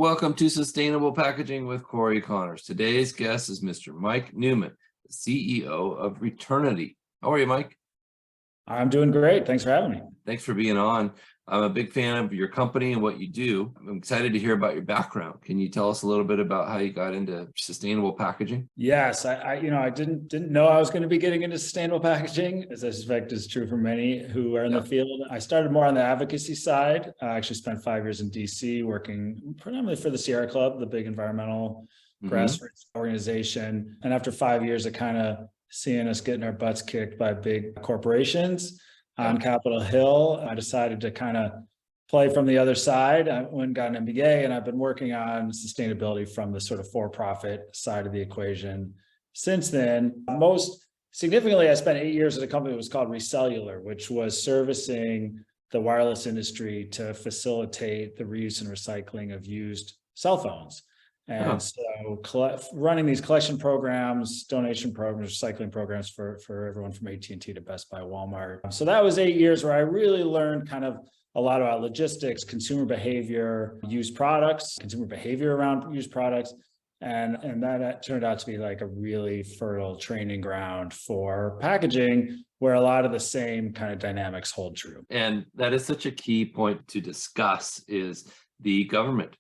Welcome to Sustainable Packaging with Cory Connors. Today's guest is Mr. Mike Newman, the CEO of Returnity. How are you, Mike? I'm doing great. Thanks for having me. Thanks for being on. I'm a big fan of your company and what you do. I'm excited to hear about your background. Can you tell us a little bit about how you got into sustainable packaging? Yes, I didn't know I was going to be getting into sustainable packaging, as I suspect is true for many who are in the field. I started more on the advocacy side. I actually spent 5 years in DC working predominantly for the Sierra Club, the big environmental grassroots organization. And after 5 years of kind of seeing us getting our butts kicked by big corporations on Capitol Hill, I decided to kind of play from the other side. I went and got an MBA, and I've been working on sustainability from the sort of for-profit side of the equation since then. Most significantly, I spent 8 years at a company that was called Recellular, which was servicing the wireless industry to facilitate the reuse and recycling of used cell phones. And so running these collection programs, donation programs, recycling programs for everyone from AT&T to Best Buy, Walmart. So that was 8 years where I really learned kind of a lot about logistics, consumer behavior, used products, consumer behavior around used products. And that turned out to be like a really fertile training ground for packaging, where a lot of the same kind of dynamics hold true. And that is such a key point to discuss is the government.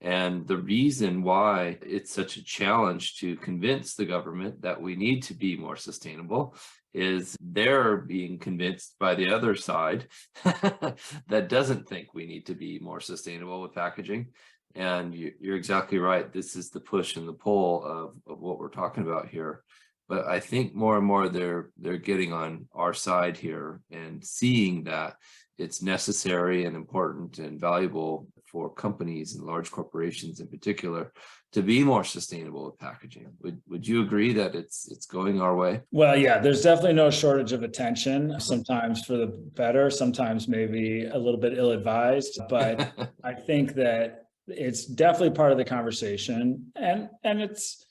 And the reason why it's such a challenge to convince the government that we need to be more sustainable is they're being convinced by the other side that doesn't think we need to be more sustainable with packaging. And you're exactly right. This is the push and the pull of what we're talking about here. But I think more and more they're getting on our side here and seeing that it's necessary and important and valuable for companies and large corporations in particular to be more sustainable with packaging. Would you agree that it's going our way? Well, yeah, there's definitely no shortage of attention, sometimes for the better, sometimes maybe a little bit ill-advised, but I think that it's definitely part of the conversation. And it's,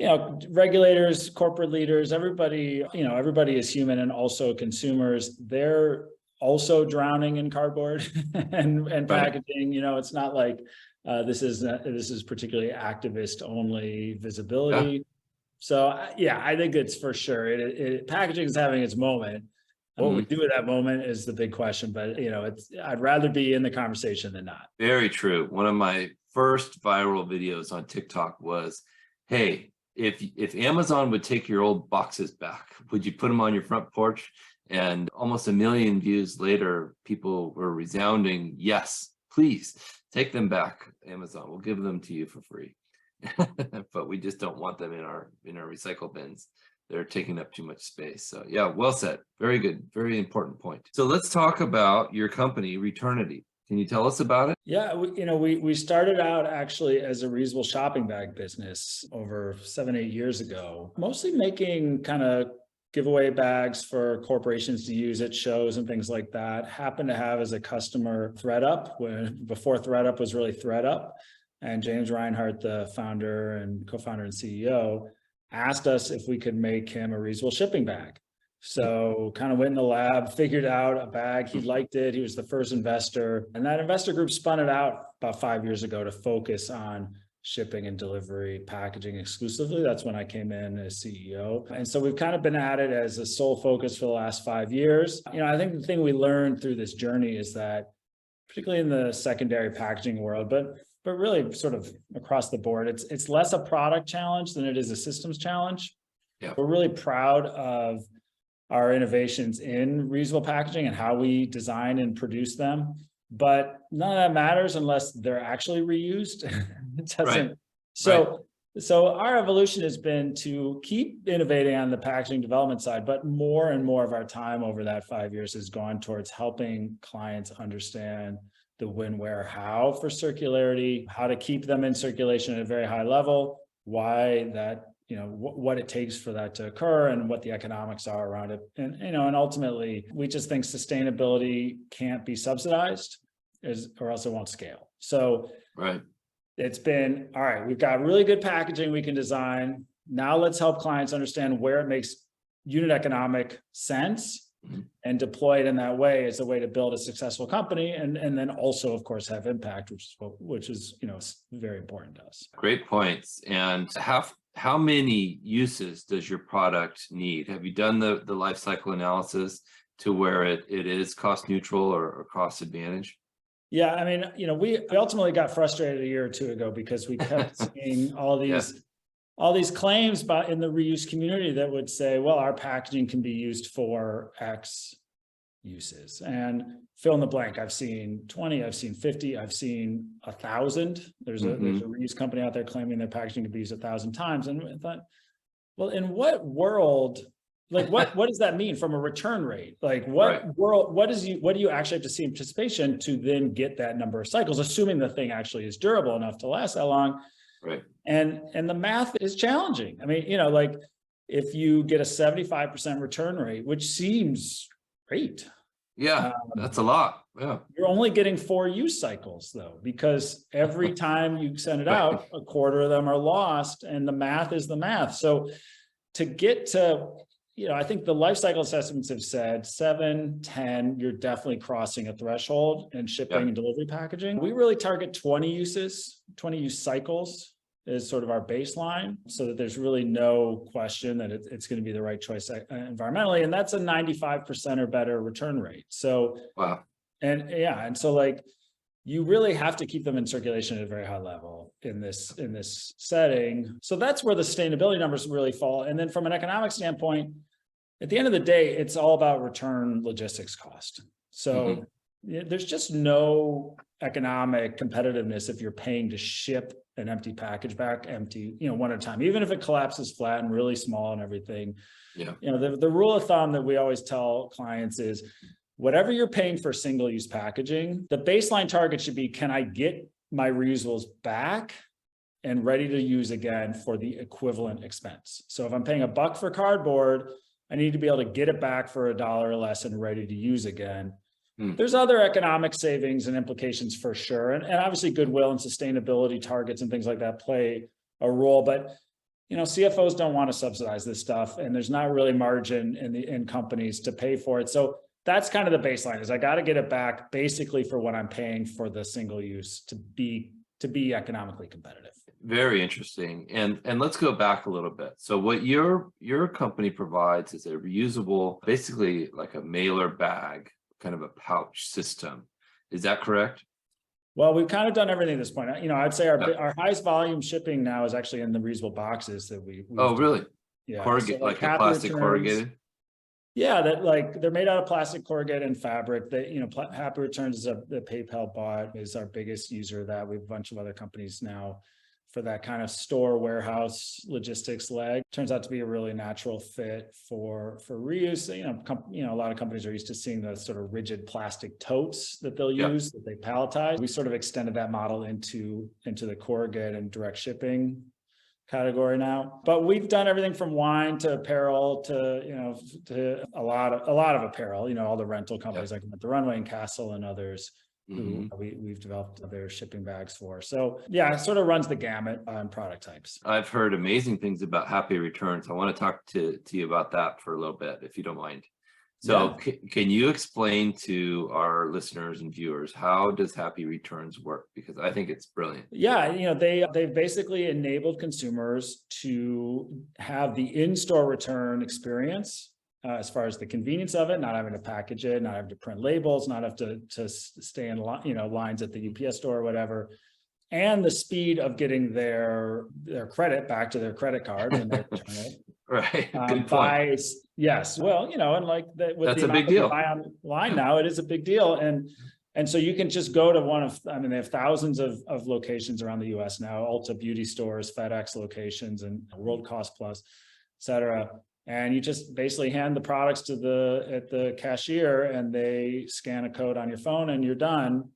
regulators, corporate leaders, everybody, everybody is human and also consumers. They're also drowning in cardboard and packaging. It's not like this is particularly activist only visibility. So I think it's for sure packaging is having its moment. What we do at that moment is the big question, but I'd rather be in the conversation than not. Very true. One of my first viral videos on TikTok was, hey, if Amazon would take your old boxes back, would you put them on your front porch? And almost 1 million views later, people were resounding, yes, please take them back, Amazon. We'll give them to you for free. But we just don't want them in our recycle bins. They're taking up too much space. So yeah, well said. Very good. Very important point. So let's talk about your company, Returnity. Can you tell us about it? Yeah, we started out actually as a reusable shopping bag business over 7-8 years ago, mostly making kind of giveaway bags for corporations to use at shows and things like that. Happened to have as a customer ThredUp, before ThredUp was really ThredUp. And James Reinhart, the founder and co-founder and CEO, asked us if we could make him a reusable shipping bag. So kind of went in the lab, figured out a bag. He liked it. He was the first investor. And that investor group spun it out about 5 years ago to focus on shipping and delivery packaging exclusively. That's when I came in as CEO. And so we've kind of been at it as a sole focus for the last 5 years. I think the thing we learned through this journey is that, particularly in the secondary packaging world, but really sort of across the board, it's less a product challenge than it is a systems challenge. Yeah. We're really proud of our innovations in reusable packaging and how we design and produce them. But none of that matters unless they're actually reused. It doesn't. So our evolution has been to keep innovating on the packaging development side, but more and more of our time over that 5 years has gone towards helping clients understand the when, where, how for circularity, how to keep them in circulation at a very high level, why that, what it takes for that to occur and what the economics are around it. And ultimately, we just think sustainability can't be subsidized or else it won't scale. So it's been, all right, we've got really good packaging we can design. Now let's help clients understand where it makes unit economic sense Mhm. and deploy it in that way as a way to build a successful company, and then also, of course, have impact, which is very important to us. Great points. And how many uses does your product need? Have you done the life cycle analysis to where it is cost neutral or cost advantage? Yeah, I mean, we ultimately got frustrated a year or two ago because we kept seeing all Yeah. these claims in the reuse community that would say, well, our packaging can be used for X uses, and fill in the blank. I've seen 20, I've seen 50, I've seen 1,000. There's a reuse company out there claiming their packaging can be used 1,000 times. And I thought, well, in what world, like what does that mean from a return rate? Like Right. what do you actually have to see in participation to then get that number of cycles, assuming the thing actually is durable enough to last that long? Right. And the math is challenging. I mean, like if you get a 75% return rate, which seems great. Yeah, that's a lot. Yeah. You're only getting 4 use cycles though, because every time you send it Right. out, a quarter of them are lost, and the math is the math. So to get to, I think the life cycle assessments have said 7, 10, you're definitely crossing a threshold in shipping Yeah. and delivery packaging. We really target 20 use cycles is sort of our baseline, so that there's really no question that it's going to be the right choice environmentally. And that's a 95% or better return rate. So, Wow. and so like, you really have to keep them in circulation at a very high level in this setting. So that's where the sustainability numbers really fall. And then from an economic standpoint, at the end of the day, it's all about return logistics cost. So there's just no economic competitiveness if you're paying to ship an empty package back empty, one at a time, even if it collapses flat and really small and everything. Yeah. The rule of thumb that we always tell clients is whatever you're paying for single-use packaging, the baseline target should be, can I get my reusables back and ready to use again for the equivalent expense? So if I'm paying $1 for cardboard, I need to be able to get it back for $1 or less and ready to use again. There's other economic savings and implications for sure. And obviously goodwill and sustainability targets and things like that play a role, but CFOs don't want to subsidize this stuff, and there's not really margin in companies to pay for it. So that's kind of the baseline, is I got to get it back basically for what I'm paying for the single use to be economically competitive. Very interesting. And let's go back a little bit. So what your company provides is a reusable, basically like a mailer bag, kind of a pouch system. Is that correct? Well, we've kind of done everything at this point. I'd say our highest volume shipping now is actually in the reusable boxes that we've Oh, really? Yeah. Corrugate, So like a happy plastic returns. corrugated? Yeah, that like they're made out of plastic, corrugated, and fabric. That Happy Returns is the PayPal bot is our biggest user of that. We have a bunch of other companies now for that kind of store warehouse logistics leg. Turns out to be a really natural fit for reuse. A lot of companies are used to seeing the sort of rigid plastic totes that they'll use, that they palletize. We sort of extended that model into the corrugated and direct shipping category now. But we've done everything from wine to apparel to a lot of apparel, all the rental companies like The Runway and Castle and others who we've developed their shipping bags for. So yeah, it sort of runs the gamut on product types. I've heard amazing things about Happy Returns. I want to talk to you about that for a little bit, if you don't mind. So can you explain to our listeners and viewers, how does Happy Returns work? Because I think it's brilliant. Yeah, they've basically enabled consumers to have the in-store return experience as far as the convenience of it, not having to package it, not having to print labels, not have to stay in lines at the UPS store or whatever, and the speed of getting their credit back to their credit card when they return it. Right. Good point. Yes. Well, and like with That's the a big amount deal. buy online now, it is a big deal. And so you can just go to they have thousands of locations around the US now, Ulta beauty stores, FedEx locations, and World Cost Plus, et cetera. And you just basically hand the products at the cashier, and they scan a code on your phone and you're done.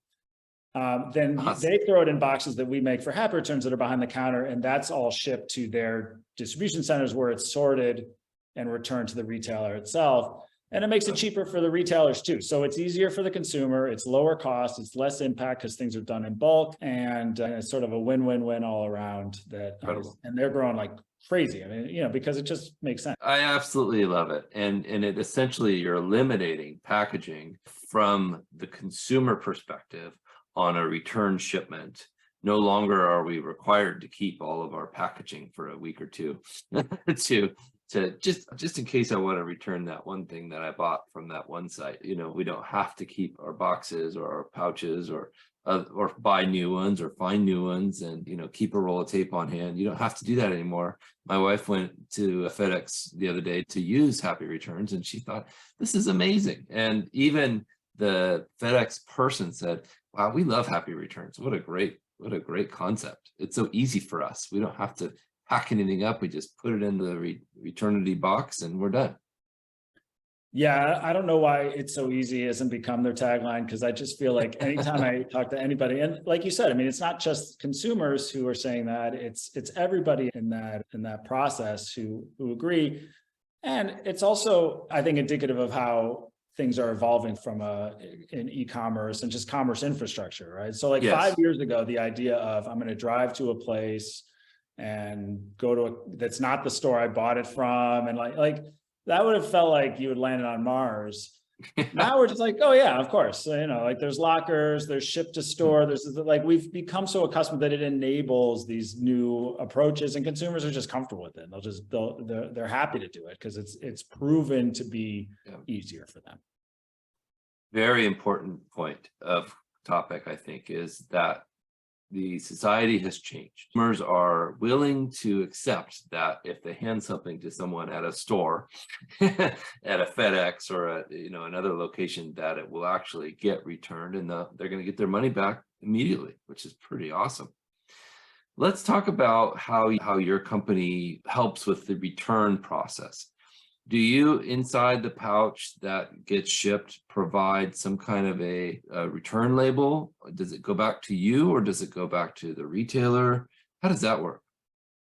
Then they throw it in boxes that we make for Happy Returns that are behind the counter, and that's all shipped to their distribution centers where it's sorted and returned to the retailer itself. And it makes it cheaper for the retailers too. So it's easier for the consumer, it's lower cost, it's less impact because things are done in bulk, and it's sort of a win-win-win all around that. And they're growing like crazy. I mean, because it just makes sense. I absolutely love it. And it essentially, you're eliminating packaging from the consumer perspective on a return shipment. No longer are we required to keep all of our packaging for a week or two to just in case I want to return that one thing that I bought from that one site. We don't have to keep our boxes or our pouches or buy new ones or find new ones and keep a roll of tape on hand. You don't have to do that anymore. My wife went to a FedEx the other day to use Happy Returns, and she thought, this is amazing. And even the FedEx person said, wow, we love Happy Returns. What a great concept. It's so easy for us. We don't have to pack anything up. We just put it into the Returnity box and we're done. Yeah, I don't know why it's so easy hasn't become their tagline, because I just feel like anytime I talk to anybody, and like you said, I mean, it's not just consumers who are saying that, it's everybody in that process who agree. And it's also, I think, indicative of how things are evolving from in e-commerce and just commerce infrastructure, right? So like 5 years ago, the idea of I'm going to drive to a place and go to that's not the store I bought it from, and like that would have felt like you would land on Mars. Now we're just like, oh yeah, of course. Like there's lockers, there's ship to store. There's like, we've become so accustomed that it enables these new approaches, and consumers are just comfortable with it. They're happy to do it because it's proven to be easier for them. Very important point of topic, I think, is that the society has changed. Consumers are willing to accept that if they hand something to someone at a store, at a FedEx or another location, that it will actually get returned and they're going to get their money back immediately, which is pretty awesome. Let's talk about how your company helps with the return process. Do you, inside the pouch that gets shipped, provide some kind of a return label? Does it go back to you or does it go back to the retailer? How does that work?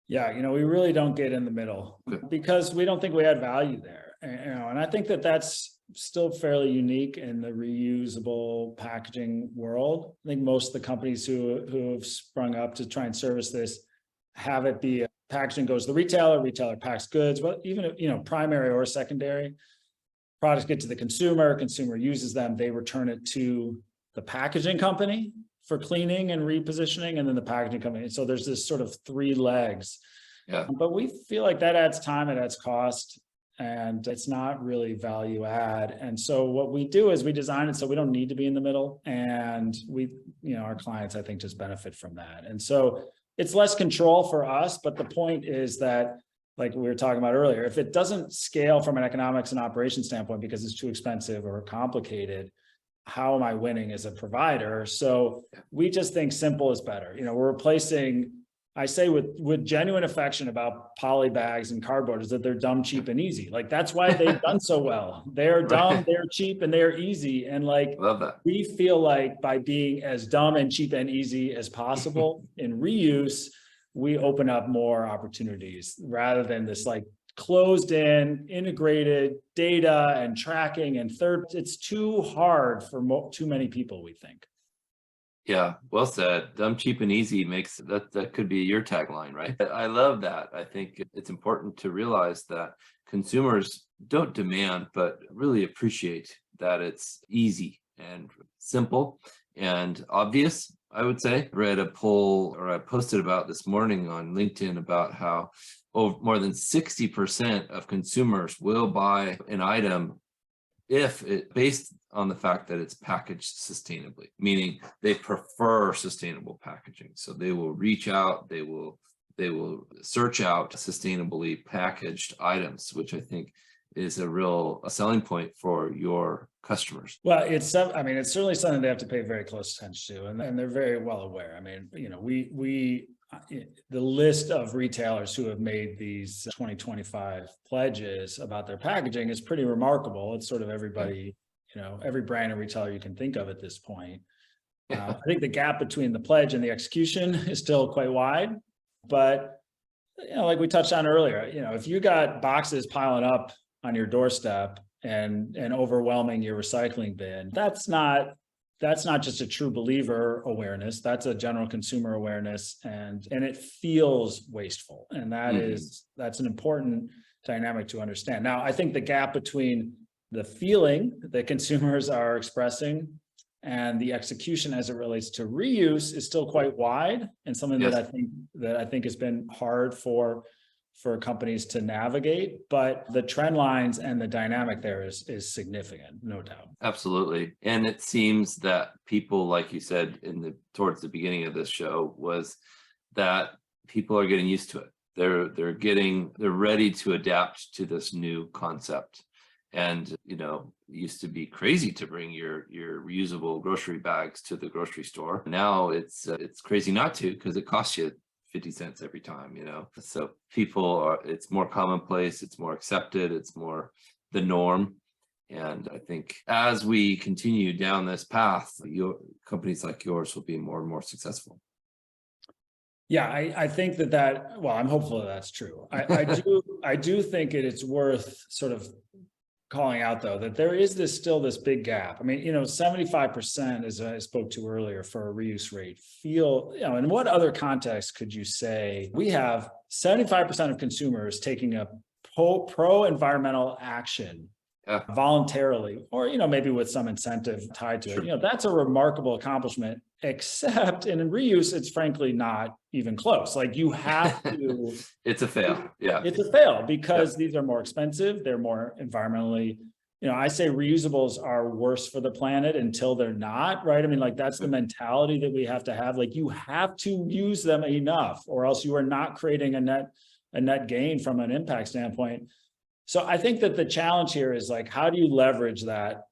Yeah, we really don't get in the middle because we don't think we add value there. And I think that's still fairly unique in the reusable packaging world. I think most of the companies who have sprung up to try and service this have it be packaging goes to the retailer packs goods, but even, primary or secondary products get to the consumer uses them, they return it to the packaging company for cleaning and repositioning, and then the packaging company. So there's this sort of three legs. Yeah. But we feel like that adds time, it adds cost, and it's not really value add. And so what we do is we design it so we don't need to be in the middle, and our clients, I think, just benefit from that. And so it's less control for us, but the point is that, like we were talking about earlier, if it doesn't scale from an economics and operations standpoint because it's too expensive or complicated, how am I winning as a provider? So we just think simple is better. We're replacing, I say with genuine affection about poly bags and cardboard, is that they're dumb, cheap, and easy. Like that's why they've done so well. They're dumb, they're cheap, and they're easy. And love that. We feel like by being as dumb and cheap and easy as possible in reuse, we open up more opportunities rather than this like closed in, integrated data and tracking and it's too hard for too many people, we think. Yeah, well said. Dumb, cheap, and easy makes that could be your tagline, right? I love that. I think it's important to realize that consumers don't demand, but really appreciate that it's easy and simple and obvious, I would say. I read a poll, or I posted about this morning on LinkedIn, about how more than 60% of consumers will buy an item if it based on the fact that it's packaged sustainably, meaning they prefer sustainable packaging. So they will reach out, they will search out sustainably packaged items, which I think is a real selling point for your customers. Well, it's certainly something they have to pay very close attention to, and they're very well aware. I mean, the list of retailers who have made these 2025 pledges about their packaging is pretty remarkable. It's sort of everybody, every brand and retailer you can think of at this point. I think the gap between the pledge and the execution is still quite wide, but like we touched on earlier, if you got boxes piling up on your doorstep and overwhelming your recycling bin. That's not just a true believer awareness. That's a general consumer awareness, and it feels wasteful. And that's an important dynamic to understand. Now, I think the gap between the feeling that consumers are expressing and the execution as it relates to reuse is still quite wide, and something Yes. that I think has been hard for companies to navigate. But the trend lines and the dynamic there is significant, no doubt. Absolutely. And it seems that people, like you said towards the beginning of this show, was that people are getting used to it. They're ready to adapt to this new concept. And, it used to be crazy to bring your reusable grocery bags to the grocery store. Now it's crazy not to, because it costs you 50 cents every time, So it's more commonplace, it's more accepted, it's more the norm. And I think as we continue down this path, companies like yours will be more and more successful. Yeah, I think well, I'm hopeful that's true. I do think it's worth sort of calling out, though, that there is still this big gap. I mean, 75%, as I spoke to earlier, for a reuse rate in what other context could you say we have 75% of consumers taking a pro-environmental action voluntarily, or, maybe with some incentive tied to it? That's a remarkable accomplishment, except in reuse, it's frankly not even close. Like, you have to. It's a fail. Yeah. It's a fail because these are more expensive. They're more environmentally, I say reusables are worse for the planet until they're not, right? I mean, like, that's the mentality that we have to have. Like, you have to use them enough, or else you are not creating a net gain from an impact standpoint. So I think that the challenge here is, like, how do you leverage that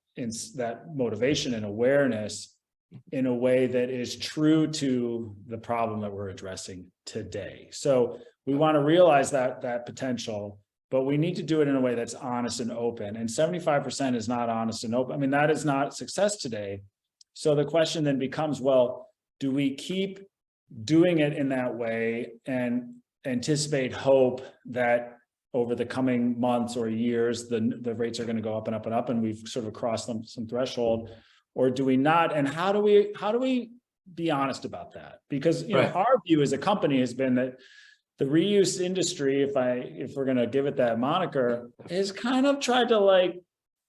motivation and awareness in a way that is true to the problem that we're addressing today? So we want to realize that potential, but we need to do it in a way that's honest and open. And 75% is not honest and open. I mean, that is not success today. So the question then becomes, well, do we keep doing it in that way and anticipate hope that over the coming months or years, the rates are going to go up and up and up, and we've sort of crossed some threshold, or do we not? And how do we be honest about that? Because our view as a company has been that the reuse industry, if we're going to give it that moniker, has kind of tried to, like,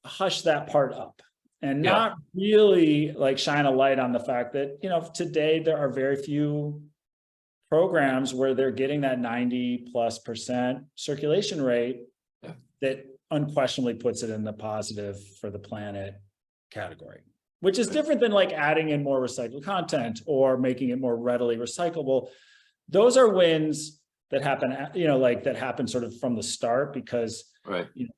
hush that part up and not really, like, shine a light on the fact that today there are very few programs where they're getting that 90+% circulation rate that unquestionably puts it in the positive for the planet category, which is different than, like, adding in more recycled content or making it more readily recyclable. Those are wins that happen, that happen sort of from the start, because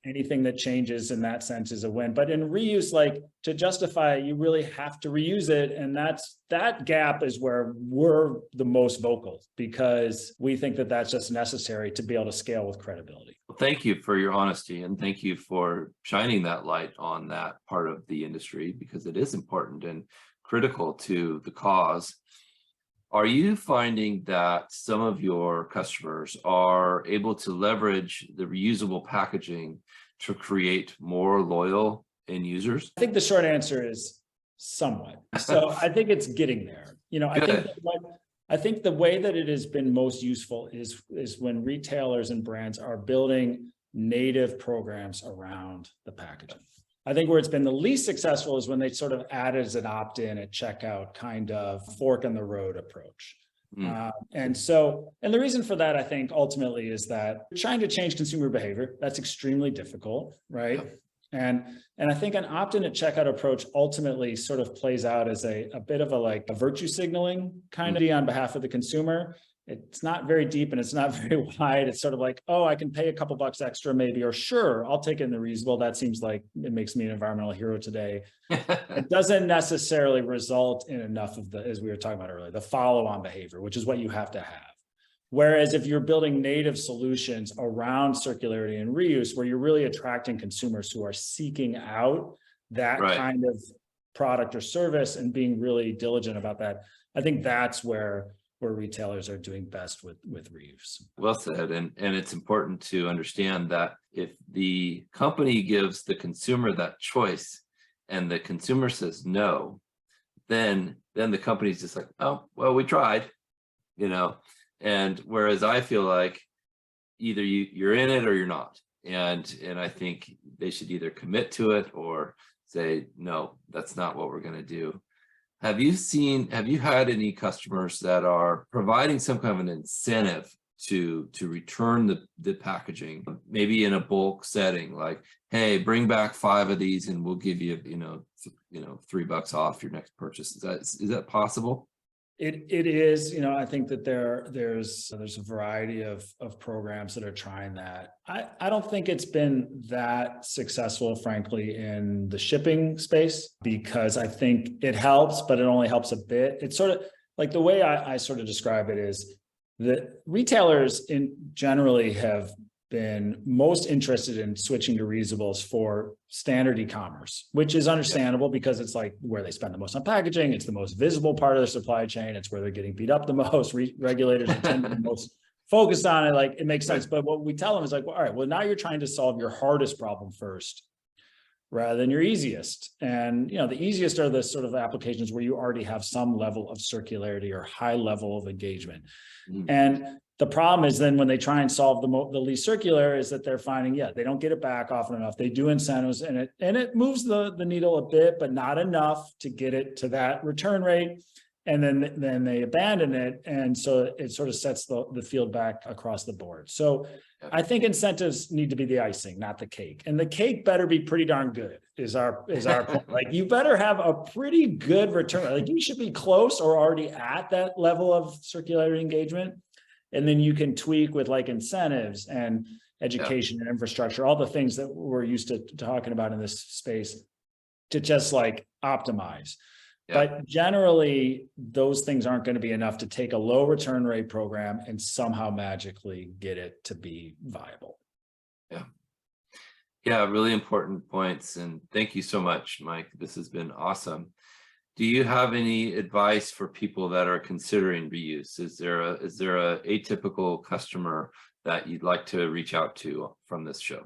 anything that changes in that sense is a win. But in reuse, like, to justify it, you really have to reuse it. And that gap is where we're the most vocal, because we think that that's just necessary to be able to scale with credibility. Well, thank you for your honesty, and thank you for shining that light on that part of the industry, because it is important and critical to the cause. Are you finding that some of your customers are able to leverage the reusable packaging to create more loyal end users? I think the short answer is somewhat. So I think it's getting there. I think the way that it has been most useful is when retailers and brands are building native programs around the packaging. I think where it's been the least successful is when they sort of added as an opt-in at checkout kind of fork in the road approach. And the reason for that, I think, ultimately, is that trying to change consumer behavior, that's extremely difficult, right? And I think an opt-in at checkout approach ultimately sort of plays out as a bit of a virtue signaling kind of on behalf of the consumer. It's not very deep and it's not very wide. It's sort of like, oh, I can pay a couple bucks extra maybe, or sure, I'll take it in the reusable. That seems like it makes me an environmental hero today. It doesn't necessarily result in enough of as we were talking about earlier, the follow-on behavior, which is what you have to have. Whereas if you're building native solutions around circularity and reuse, where you're really attracting consumers who are seeking out that kind of product or service and being really diligent about that, I think that's where where retailers are doing best with reuse. Well said. And it's important to understand that if the company gives the consumer that choice and the consumer says no, then the company's just like, oh, well, we tried, and whereas I feel like either you're in it or you're not. And I think they should either commit to it or say, no, that's not what we're going to do. Have you had any customers that are providing some kind of an incentive to return the packaging, maybe in a bulk setting, like, hey, bring back 5 of these and we'll give you, $3 off your next purchase? Is that possible? It is, I think that there's a variety of programs that are trying that. I don't think it's been that successful, frankly, in the shipping space, because I think it helps, but it only helps a bit. It's sort of like the way I sort of describe it is that retailers generally have been most interested in switching to reusables for standard e-commerce, which is understandable because it's like where they spend the most on packaging. It's the most visible part of their supply chain. It's where they're getting beat up the most. Regulators are tend to be most focused on it. Like, it makes sense. But what we tell them is like, well, all right, well, now you're trying to solve your hardest problem first rather than your easiest. And, the easiest are the sort of applications where you already have some level of circularity or high level of engagement. And the problem is then when they try and solve the least circular is that they're finding, they don't get it back often enough. They do incentives and it moves the needle a bit, but not enough to get it to that return rate. And then they abandon it. And so it sort of sets the field back across the board. So I think incentives need to be the icing, not the cake. And the cake better be pretty darn good is our point. Like, you better have a pretty good return. Like, you should be close or already at that level of circularity engagement. And then you can tweak with like incentives and education and infrastructure, all the things that we're used to talking about in this space to just like optimize. But generally, those things aren't going to be enough to take a low return rate program and somehow magically get it to be viable. Yeah, really important points. And thank you so much, Mike. This has been awesome. Do you have any advice for people that are considering reuse? Is there a atypical customer that you'd like to reach out to from this show?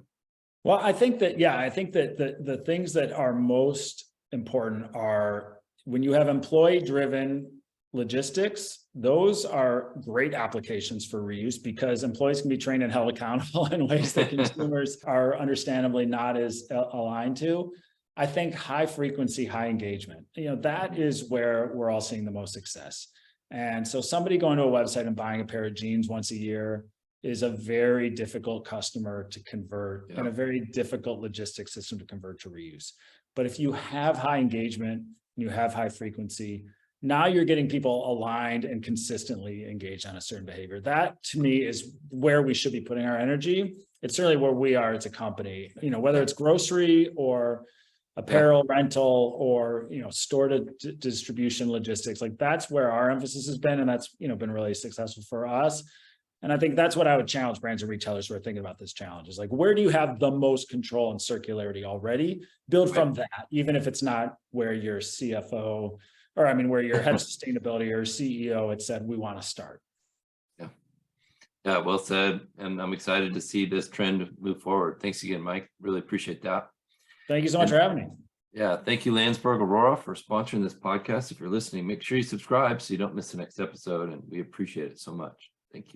Well, I think that the things that are most important are when you have employee-driven logistics. Those are great applications for reuse because employees can be trained and held accountable in ways that consumers are understandably not as aligned to. I think high frequency, high engagement, that is where we're all seeing the most success. And so somebody going to a website and buying a pair of jeans once a year is a very difficult customer to convert and a very difficult logistics system to convert to reuse. But if you have high engagement, you have high frequency, now you're getting people aligned and consistently engaged on a certain behavior. That to me is where we should be putting our energy. It's certainly where we are as a company, whether it's grocery or apparel rental or store to distribution logistics, like that's where our emphasis has been, and that's been really successful for us. And I think that's what I would challenge brands and retailers who are thinking about this challenge is like, where do you have the most control and circularity already? Build from that, even if it's not where your CFO or where your head of sustainability or CEO had said we want to start. Yeah, well said. And I'm excited to see this trend move forward. Thanks again, Mike. Really appreciate that. Thank you so much for having me. Yeah, thank you, Landsberg Aurora, for sponsoring this podcast. If you're listening, make sure you subscribe so you don't miss the next episode, and we appreciate it so much. Thank you.